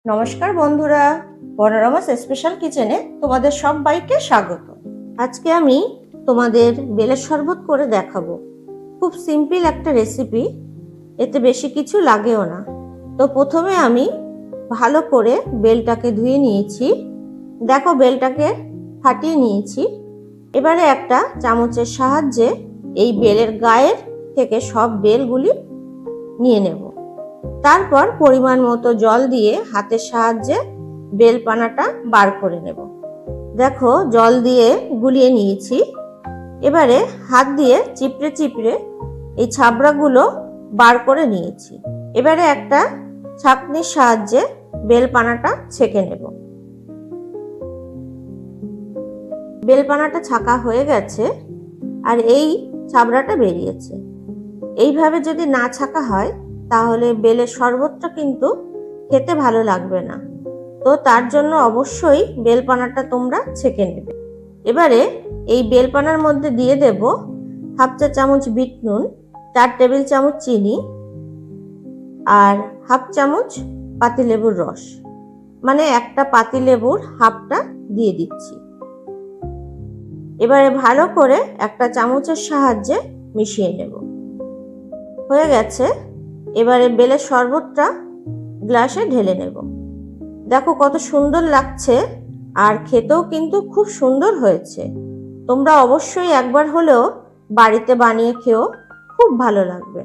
নমস্কার বন্ধুরা, পনোরমাস স্পেশাল কিচেনে তোমাদের সবাইকে স্বাগত। আজকে আমি তোমাদের বেলের শরবত করে দেখাবো। খুব সিম্পল একটা রেসিপি, এতে বেশি কিছু লাগেও না। তো প্রথমে আমি ভালো করে বেলটাকে ধুয়ে নিয়েছি। দেখো, বেলটাকে ফাটিয়ে নিয়েছি। এবারে একটা চামচের সাহায্যে এই বেলের গায়ের থেকে সব বেলগুলি নিয়ে নেব। তারপর পরিমাণ মতো জল দিয়ে হাতের সাহায্যে বেলপানাটা বার করে নেব। দেখো, জল দিয়ে গুলিয়ে নিয়েছি। এবারে হাত দিয়ে চিপড়ে চিপড়ে এই ছাবড়াগুলো বার করে নিয়েছি। এবারে একটা ছাঁকনির সাহায্যে বেলপানাটা ছেঁকে নেব। বেলপানাটা ছাঁকা হয়ে গেছে আর এই ছাবড়াটা বেরিয়েছে। এইভাবে যদি না ছাঁকা হয় তাহলে বেলের শরবতটা কিন্তু খেতে ভালো লাগবে না। তো তার জন্য অবশ্যই বেলপানাটা তোমরা ছেঁকে নেবে। এবারে এই বেলপানার মধ্যে দিয়ে দেব হাফ চা চামচ বিট নুন, 4 টেবিল চামচ চিনি আর হাফ চামচ পাতিলেবুর রস, মানে একটা পাতিলেবুর হাফটা দিয়ে দিচ্ছি। এবারে ভালো করে একটা চামচের সাহায্যে মিশিয়ে নেব। হয়ে গেছে। এবারে বেলের শরবতটা গ্লাসে ঢেলে নেব। দেখো কত সুন্দর লাগছে, আর খেতেও কিন্তু খুব সুন্দর হয়েছে। তোমরা অবশ্যই একবার হলেও বাড়িতে বানিয়ে খেও, খুব ভালো লাগবে।